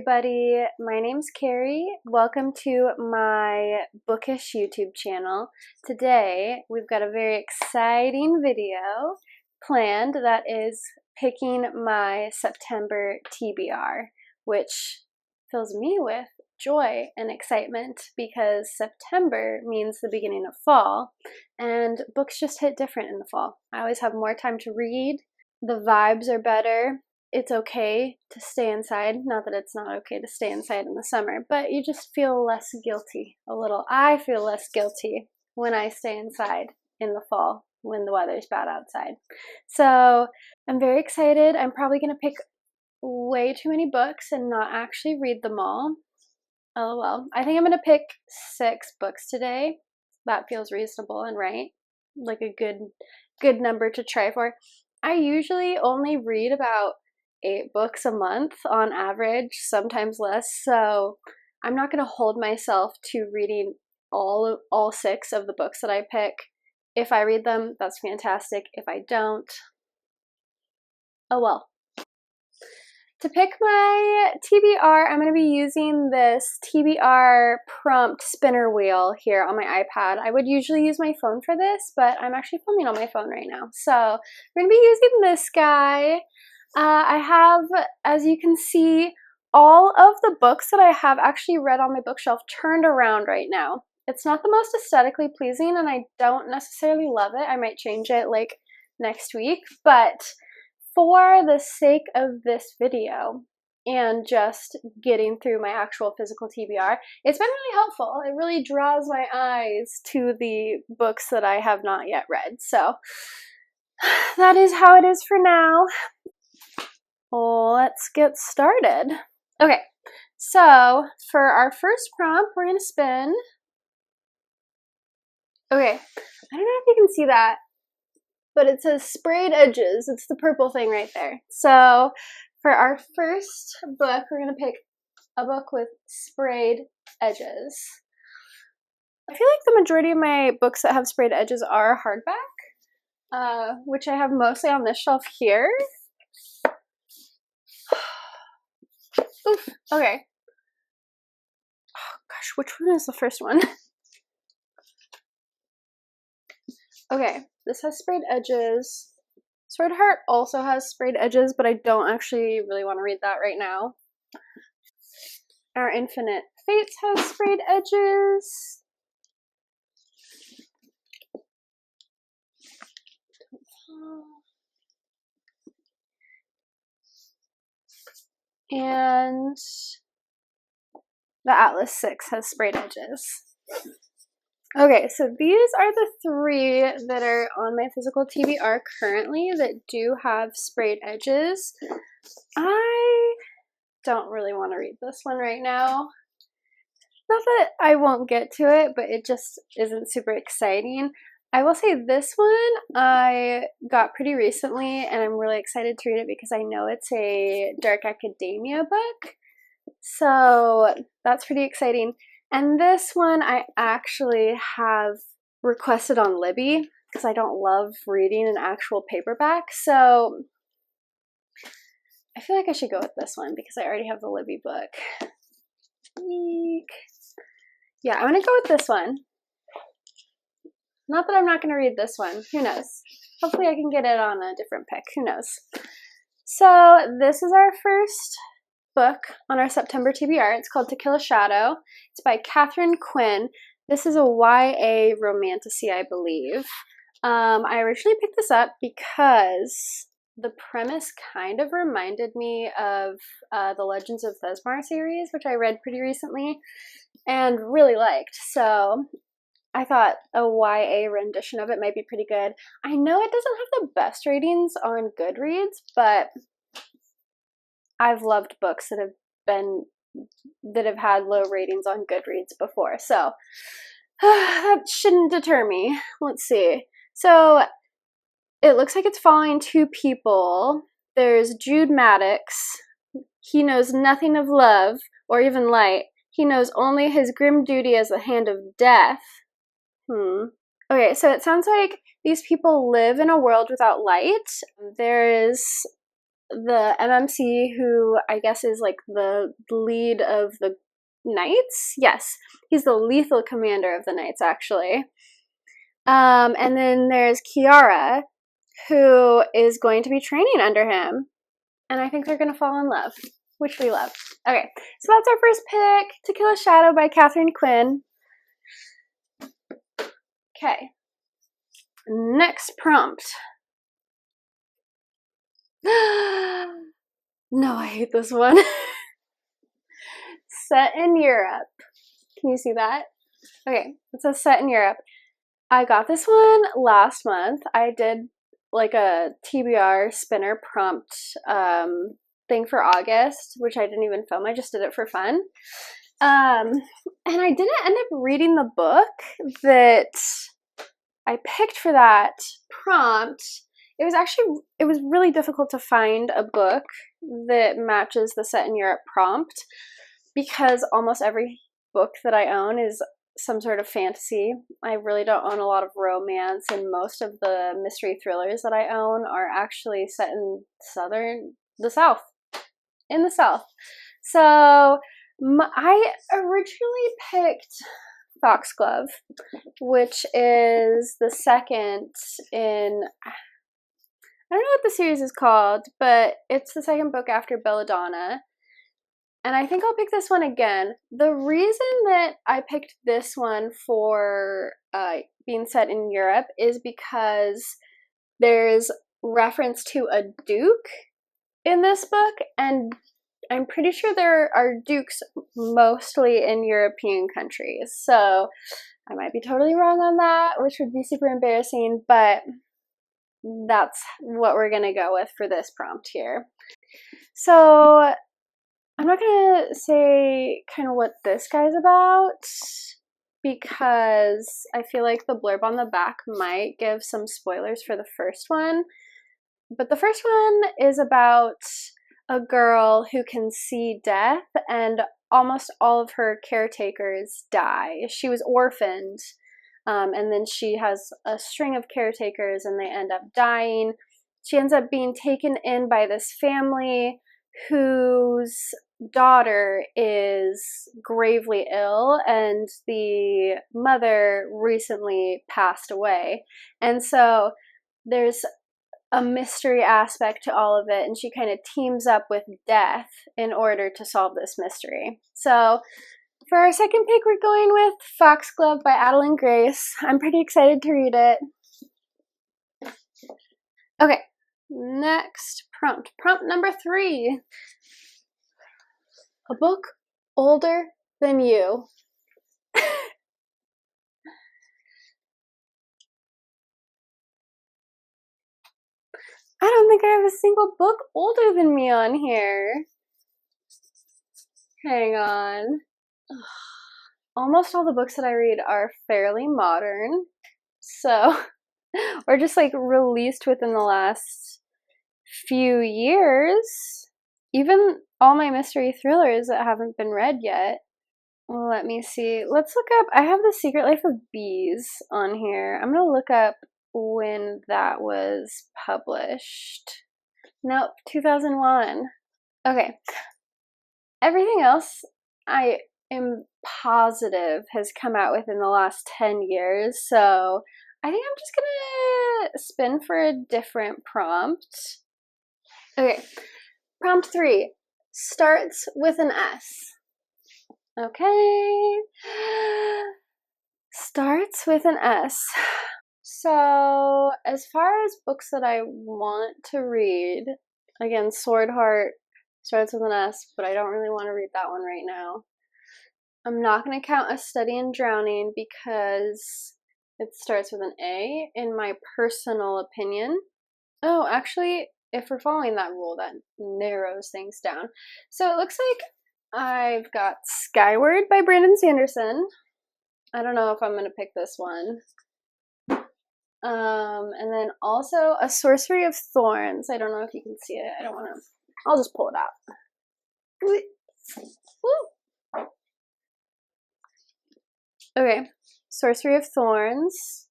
everybody, my name's Carrie. Welcome to my bookish YouTube channel. Today we've got a very exciting video planned that is picking my September TBR, which fills me with joy and excitement because September means the beginning of fall and books just hit different in the fall. I always have more time to read, the vibes are better. It's okay to stay inside. Not that it's not okay to stay inside in the summer, but you just feel less guilty a little. I feel less guilty when I stay inside in the fall when the weather's bad outside. So I'm very excited. I'm probably going to pick way too many books and not actually read them all. Oh well. I think I'm going to pick 6 books today. That feels reasonable and right. Like a good number to try for. I usually only read about 8 books a month on average, sometimes less, so I'm not going to hold myself to reading all 6 of the books that I pick. If I read them, that's fantastic. If I don't, oh well. To pick my TBR, I'm going to be using this TBR prompt spinner wheel here on my iPad. I would usually use my phone for this, but I'm actually filming on my phone right now. So we're going to be using this guy. I have, as you can see, all of the books that I have actually read on my bookshelf turned around right now. It's not the most aesthetically pleasing and I don't necessarily love it. I might change it like next week, but for the sake of this video and just getting through my actual physical TBR, it's been really helpful. It really draws my eyes to the books that I have not yet read. So that is how it is for now. Let's get started. Okay, so for our first prompt, we're going to spin. Okay, I don't know if you can see that, but it says sprayed edges. It's the purple thing right there. So for our first book, we're going to pick a book with sprayed edges. I feel like the majority of my books that have sprayed edges are hardback, which I have mostly on this shelf here. Oof, okay. Oh gosh, which one is the first one? Okay, this has sprayed edges. Sword Heart also has sprayed edges, but I don't actually really want to read that right now. Our Infinite Fates has sprayed edges. And the Atlas 6 has sprayed edges. Okay, so these are the 3 that are on my physical TBR currently that do have sprayed edges. I don't really want to read this one right now. Not that I won't get to it, but it just isn't super exciting. I will say this one I got pretty recently and I'm really excited to read it because I know it's a dark academia book. So that's pretty exciting. And this one I actually have requested on Libby because I don't love reading an actual paperback. So I feel like I should go with this one because I already have the Libby book. Eek. Yeah, I'm going to go with this one. Not that I'm not going to read this one. Who knows? Hopefully I can get it on a different pick. Who knows? So this is our first book on our September TBR. It's called To Kill a Shadow. It's by Catherine Quinn. This is a YA romantasy, I believe. I originally picked this up because the premise kind of reminded me of the Legends of Thesmar series, which I read pretty recently and really liked. So I thought a YA rendition of it might be pretty good. I know it doesn't have the best ratings on Goodreads, but I've loved books that have had low ratings on Goodreads before, so that shouldn't deter me. Let's see. So it looks like it's following 2 people. There's Jude Maddox. He knows nothing of love or even light. He knows only his grim duty as the hand of death. Okay, so it sounds like these people live in a world without light. There is the MMC, who I guess is like the lead of the Knights. Yes, he's the lethal commander of the Knights, actually. And then there's Kiara, who is going to be training under him. And I think they're going to fall in love, which we love. Okay, so that's our first pick, To Kill a Shadow by Catherine Quinn. Okay, next prompt. No, I hate this one. Set in Europe. Can you see that? Okay, it says set in Europe. I got this one last month. I did like a TBR spinner prompt thing for August, which I didn't even film. I just did it for fun. And I didn't end up reading the book that I picked for that prompt. It was really difficult to find a book that matches the set in Europe prompt, because almost every book that I own is some sort of fantasy. I really don't own a lot of romance, and most of the mystery thrillers that I own are actually set in the South. So I originally picked Foxglove, which is the second in, I don't know what the series is called, but it's the second book after Belladonna. And I think I'll pick this one again. The reason that I picked this one for being set in Europe is because there's reference to a duke in this book, and I'm pretty sure there are dukes mostly in European countries. So I might be totally wrong on that, which would be super embarrassing, but that's what we're gonna go with for this prompt here. So I'm not gonna say kind of what this guy's about, because I feel like the blurb on the back might give some spoilers for the first one. But the first one is about a girl who can see death, and almost all of her caretakers die. She was orphaned, and then she has a string of caretakers and they end up dying. She ends up being taken in by this family whose daughter is gravely ill, and the mother recently passed away. And so there's a mystery aspect to all of it, and she kind of teams up with Death in order to solve this mystery. So for our second pick, we're going with Foxglove by Adeline Grace. I'm pretty excited to read it. Okay, next prompt. Prompt number 3. A book older than you. I don't think I have a single book older than me on here. Hang on. Almost all the books that I read are fairly modern, so, or just like released within the last few years. Even all my mystery thrillers that haven't been read yet. Well, let me see. Let's look up, I have The Secret Life of Bees on here. I'm gonna look up when that was published. Nope, 2001. Okay. Everything else I am positive has come out within the last 10 years, so I think I'm just gonna spin for a different prompt. Okay, prompt 3 starts with an S. Okay, starts with an S. So as far as books that I want to read, again, Sword Heart starts with an S, but I don't really want to read that one right now. I'm not going to count A Study in Drowning because it starts with an A, in my personal opinion. Oh, actually, if we're following that rule, that narrows things down. So it looks like I've got Skyward by Brandon Sanderson. I don't know if I'm going to pick this one. And then also A Sorcery of Thorns. I don't know if you can see it. I don't want to. I'll just pull it out. Woo. Okay, Sorcery of Thorns.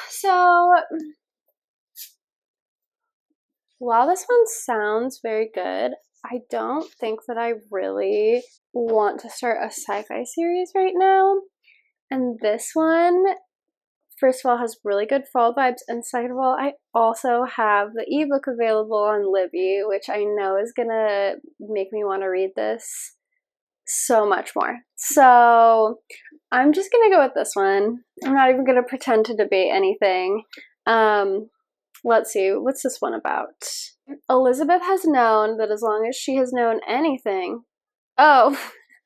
So while this one sounds very good, I don't think that I really want to start a sci-fi series right now. And this one, first of all, has really good fall vibes, and second of all, I also have the ebook available on Libby, which I know is gonna make me want to read this so much more. So I'm just gonna go with this one. I'm not even gonna pretend to debate anything. Let's see, what's this one about? Elizabeth has known that as long as she has known anything. Oh,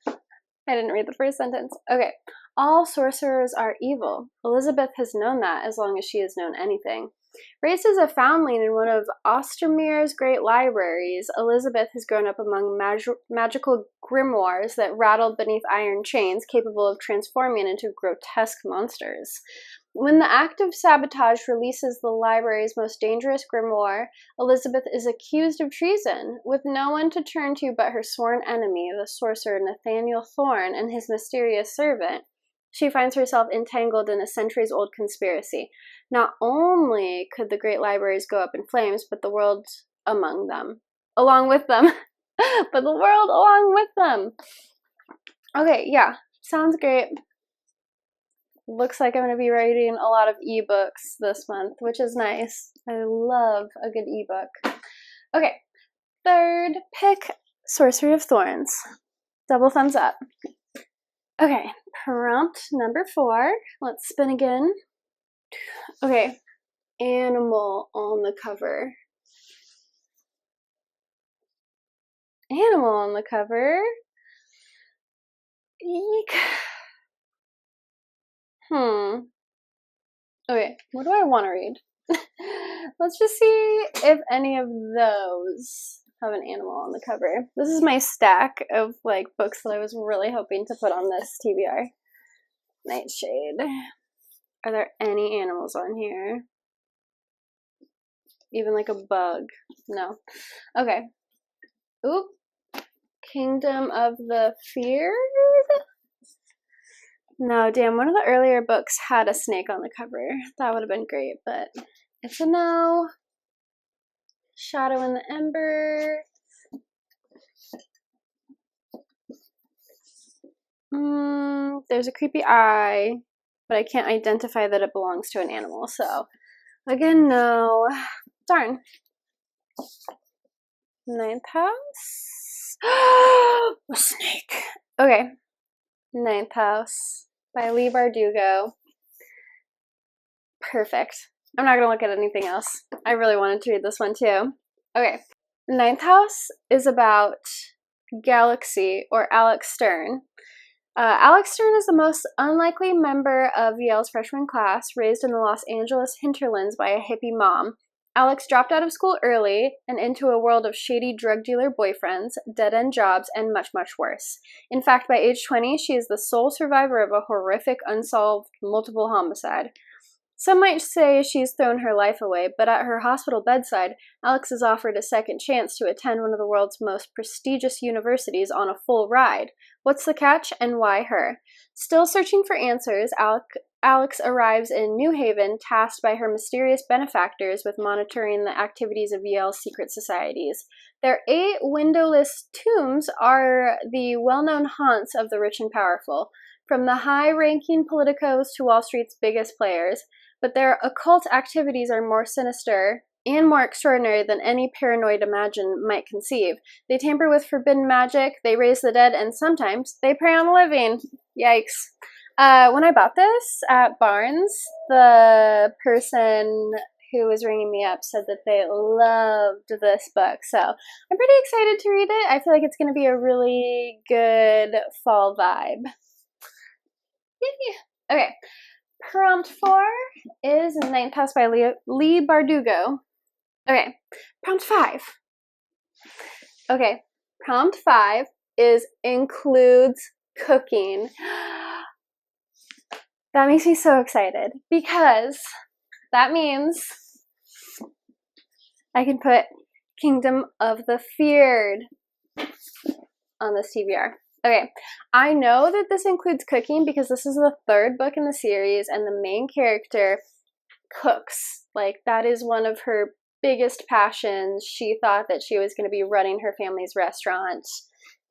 I didn't read the first sentence. Okay. All sorcerers are evil. Elizabeth has known that as long as she has known anything. Raised as a foundling in one of Ostermere's great libraries, Elizabeth has grown up among magical grimoires that rattled beneath iron chains, capable of transforming into grotesque monsters. When the act of sabotage releases the library's most dangerous grimoire, Elizabeth is accused of treason. With no one to turn to but her sworn enemy, the sorcerer Nathaniel Thorne, and his mysterious servant, she finds herself entangled in a centuries-old conspiracy. Not only could the great libraries go up in flames, but the world along with them. But the world along with them. Okay, yeah, sounds great. Looks like I'm going to be writing a lot of ebooks this month, which is nice. I love a good ebook. Okay, third pick, Sorcery of Thorns. Double thumbs up. Okay, prompt number 4. Let's spin again. Okay, animal on the cover. Animal on the cover. Eek. Okay, what do I want to read? Let's just see if any of those have an animal on the cover. This is my stack of like books that I was really hoping to put on this TBR. Nightshade. Are there any animals on here? Even like a bug? No. Okay. Oop. Kingdom of the Feared? No, damn, one of the earlier books had a snake on the cover. That would have been great, but it's a no. Shadow in the Ember. There's a creepy eye, but I can't identify that it belongs to an animal, so again, no. Darn. 9th house. A snake. Okay. 9th house by Leigh Bardugo. Perfect. I'm not gonna look at anything else. I really wanted to read this one too. Okay. 9th house is about Galaxy, or Alex Stern. Alex Stern is the most unlikely member of Yale's freshman class, raised in the Los Angeles hinterlands by a hippie mom. Alex dropped out of school early and into a world of shady drug dealer boyfriends, dead-end jobs, and much, much worse. In fact, by age 20, she is the sole survivor of a horrific, unsolved, multiple homicide. Some might say she's thrown her life away, but at her hospital bedside, Alex is offered a second chance to attend one of the world's most prestigious universities on a full ride. What's the catch, and why her? Still searching for answers, Alex arrives in New Haven, tasked by her mysterious benefactors with monitoring the activities of Yale's secret societies. Their 8 windowless tombs are the well-known haunts of the rich and powerful, from the high-ranking politicos to Wall Street's biggest players. But their occult activities are more sinister and more extraordinary than any paranoid imagine might conceive. They tamper with forbidden magic, they raise the dead, and sometimes they prey on the living. Yikes. When I bought this at Barnes, the person who was ringing me up said that they loved this book. So I'm pretty excited to read it. I feel like it's going to be a really good fall vibe. Yay. Okay. Prompt 4 is 9th House by Leigh Bardugo. Okay, prompt 5. Okay, prompt 5 includes cooking. That makes me so excited because that means I can put Kingdom of the Feared on this TBR. Okay, I know that this includes cooking because this is the 3rd book in the series and the main character cooks. Like, that is one of her biggest passions. She thought that she was going to be running her family's restaurant,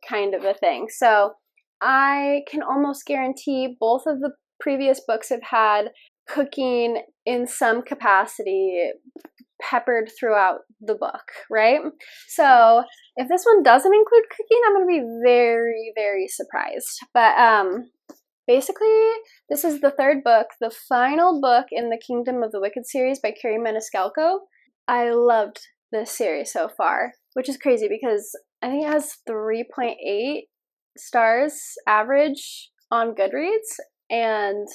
kind of a thing. So I can almost guarantee both of the previous books have had cooking in some capacity peppered throughout the book, right? So if this one doesn't include cooking, I'm going to be very, very surprised. But basically, this is the third book, the final book in the Kingdom of the Wicked series by Carrie Maniscalco. I loved this series so far, which is crazy because I think it has 3.8 stars average on Goodreads, and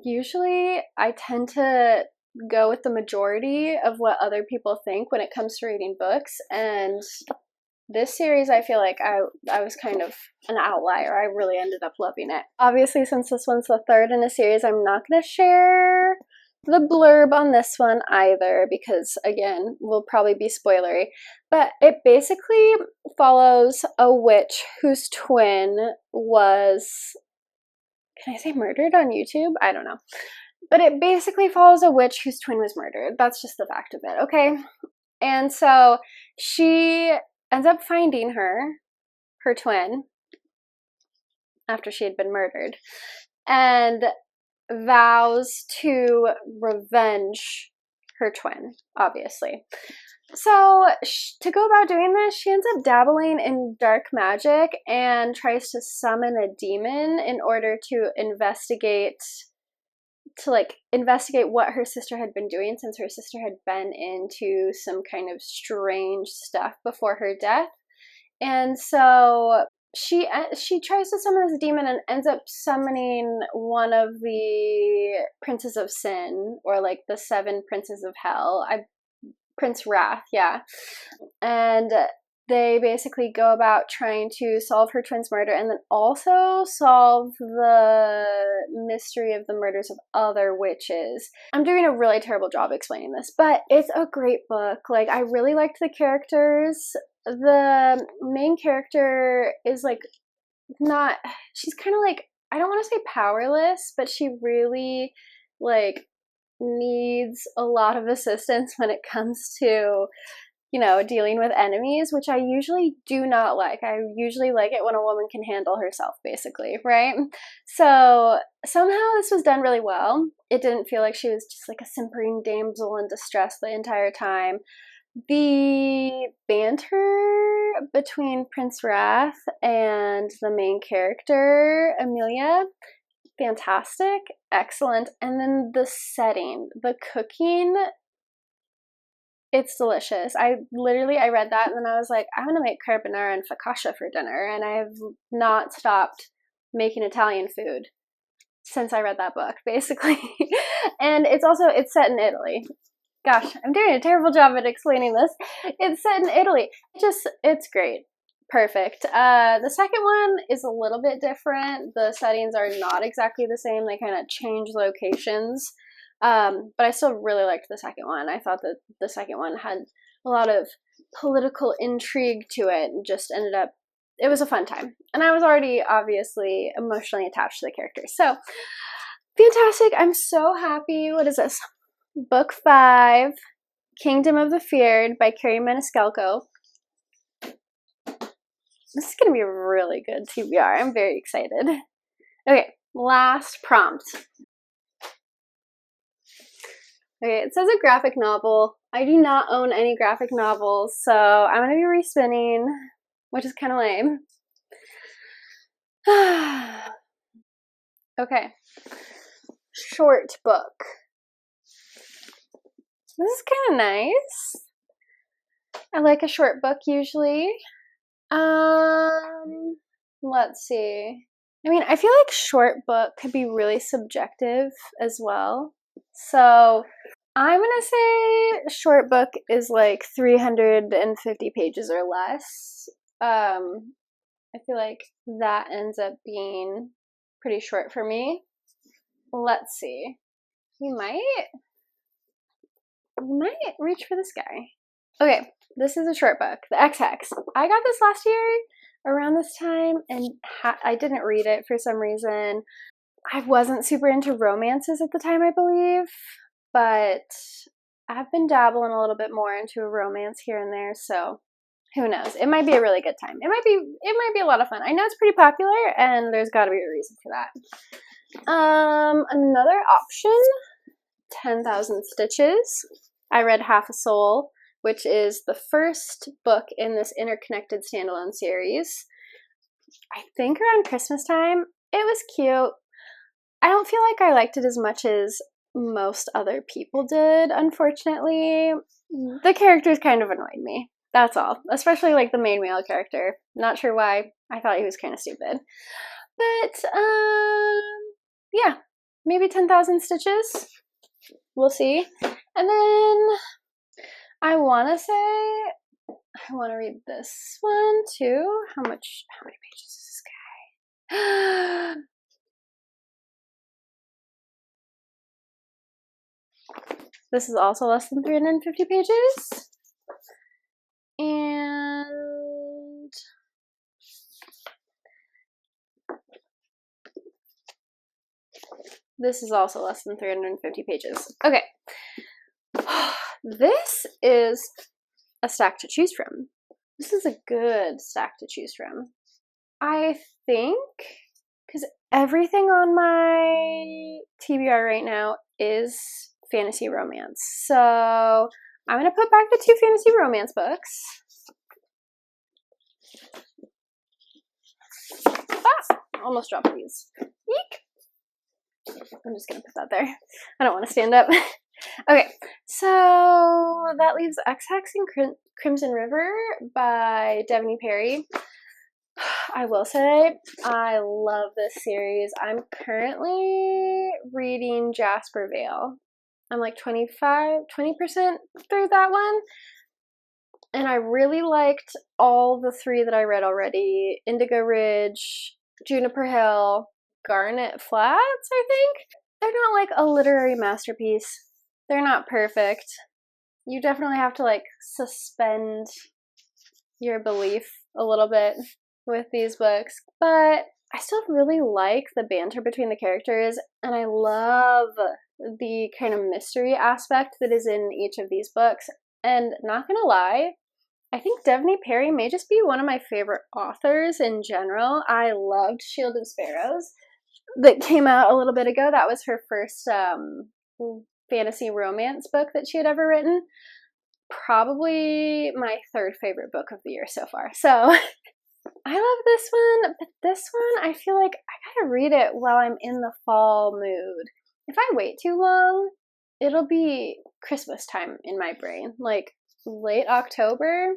usually I tend to go with the majority of what other people think when it comes to reading books, and this series I feel like I was kind of an outlier. I really ended up loving it. Obviously, since this one's the third in a series, I'm not going to share the blurb on this one either because, again, will probably be spoilery. But it basically follows a witch whose twin was, can I say murdered on YouTube? I don't know. But it basically follows a witch whose twin was murdered. That's just the fact of it, okay? And so she ends up finding her twin, after she had been murdered, and vows to revenge her twin, obviously. So to go about doing this, she ends up dabbling in dark magic and tries to summon a demon in order to investigate what her sister had been doing, since her sister had been into some kind of strange stuff before her death. And so she tries to summon this demon and ends up summoning one of the princes of sin, or like the 7 princes of hell. Prince Wrath, yeah. And they basically go about trying to solve her twin's murder and then also solve the mystery of the murders of other witches. I'm doing a really terrible job explaining this, but it's a great book. Like, I really liked the characters. The main character is like she's kind of like, I don't want to say powerless, but she really like needs a lot of assistance when it comes to, you know, dealing with enemies, which I usually do not like. I usually like it when a woman can handle herself, basically, right? So somehow this was done really well. It didn't feel like she was just like a simpering damsel in distress the entire time. The banter between Prince Wrath and the main character, Amelia, fantastic, excellent. And then the setting, the cooking, it's delicious. I read that and then I was like, I'm gonna make carbonara and focaccia for dinner, and I have not stopped making Italian food since I read that book, basically. And it's set in Italy. Gosh, I'm doing a terrible job at explaining this. It's set in Italy. It's great. Perfect. The second one is a little bit different. The settings are not exactly the same. They kind of change locations. But I still really liked the second one. I thought that the second one had a lot of political intrigue to it and just ended up, it was a fun time. And I was already obviously emotionally attached to the characters. So, fantastic. I'm so happy. What is this? Book 5, Kingdom of the Feared by Carrie Maniscalco. This is going to be a really good TBR. I'm very excited. Okay, last prompt. Okay, it says a graphic novel. I do not own any graphic novels, so I'm going to be respinning, which is kind of lame. Okay. Short book. This is kind of nice. I like a short book usually. Let's see. I mean, I feel like short book could be really subjective as well. So I'm gonna say short book is like 350 pages or less. I feel like that ends up being pretty short for me. Let's see. We might reach for this guy. Okay, this is a short book, The X-Hex. I got this last year around this time, and I didn't read it for some reason. I wasn't super into romances at the time, I believe, but I've been dabbling a little bit more into a romance here and there, so who knows? It might be a really good time. It might be a lot of fun. I know it's pretty popular, and there's got to be a reason for that. Another option, 10,000 Stitches. I read Half a Soul, which is the first book in this interconnected standalone series. I think around Christmas time. It was cute. I don't feel like I liked it as much as most other people did, unfortunately. The characters kind of annoyed me. That's all. Especially like the main male character. Not sure why. I thought he was kind of stupid. But, yeah. Maybe 10,000 Stitches. We'll see. And then I want to say, I want to read this one too. How many pages is this guy? This is also less than 350 pages. And this is also less than 350 pages. Okay. This is a stack to choose from. This is a good stack to choose from. I think, because everything on my TBR right now is fantasy romance. So I'm going to put back the 2 fantasy romance books. Ah, almost dropped these. Eek! I'm just going to put that there. I don't want to stand up. Okay, so that leaves X-Hex and Crimson River by Devney Perry. I will say, I love this series. I'm currently reading Jasper Vale. I'm like 20% through that one. And I really liked all the 3 that I read already. Indigo Ridge, Juniper Hill, Garnet Flats, I think. They're not like a literary masterpiece. They're not perfect. You definitely have to like suspend your belief a little bit with these books, but I still really like the banter between the characters, and I love the kind of mystery aspect that is in each of these books. And not gonna lie, I think Devney Perry may just be one of my favorite authors in general. I loved Shield of Sparrows that came out a little bit ago. That was her first fantasy romance book that she had ever written. Probably my 3rd favorite book of the year so far. So I love this one, but this one I feel like I gotta read it while I'm in the fall mood. If I wait too long, it'll be Christmas time in my brain. Like late October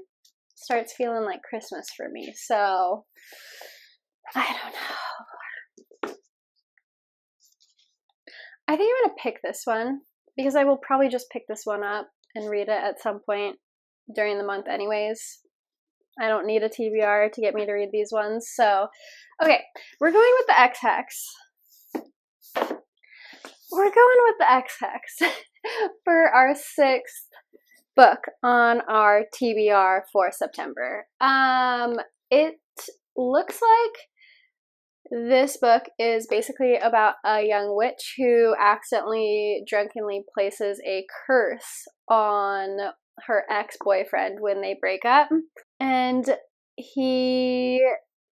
starts feeling like Christmas for me. So I don't know. I think I'm gonna pick this one because I will probably just pick this one up and read it at some point during the month anyways. I don't need a TBR to get me to read these ones. So, okay, we're going with the X-Hex. We're going with the X-Hex for our 6th book on our TBR for September. It looks like this book is basically about a young witch who accidentally drunkenly places a curse on her ex-boyfriend when they break up. And he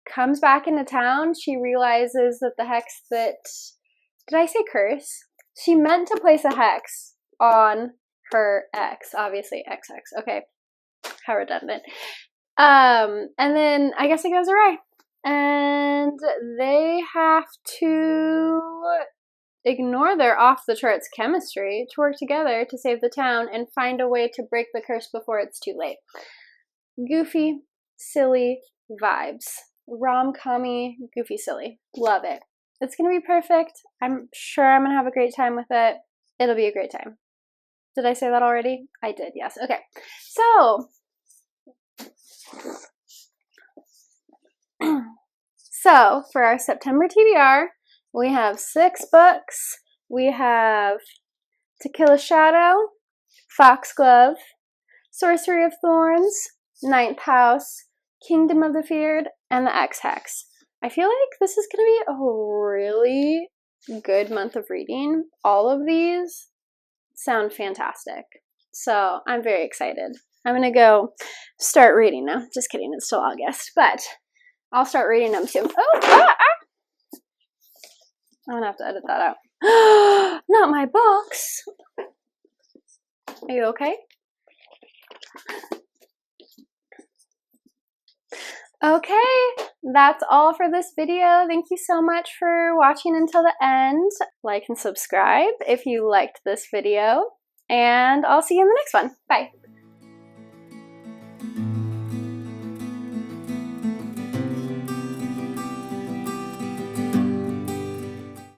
comes back into town. She realizes that the hex that... Did I say curse? She meant to place a hex on her ex. Obviously, XX. Okay. How redundant. And then I guess it goes awry. And they have to ignore their off-the-charts chemistry to work together to save the town and find a way to break the curse before it's too late. Goofy, silly vibes. Rom-com-y, goofy, silly. Love it. It's going to be perfect. I'm sure I'm going to have a great time with it. It'll be a great time. Did I say that already? I did, yes. Okay. So, for our September TBR, we have 6 books. We have To Kill a Shadow, Foxglove, Sorcery of Thorns, Ninth House, Kingdom of the Feared, and the X-Hex. I feel like this is going to be a really good month of reading. All of these sound fantastic. So I'm very excited. I'm gonna go start reading now. Just kidding, it's still August, but I'll start reading them soon. Oh, I'm gonna have to edit that out. Not my books. Are you okay? Okay, that's all for this video. Thank you so much for watching until the end. Like and subscribe if you liked this video, and I'll see you in the next one. Bye.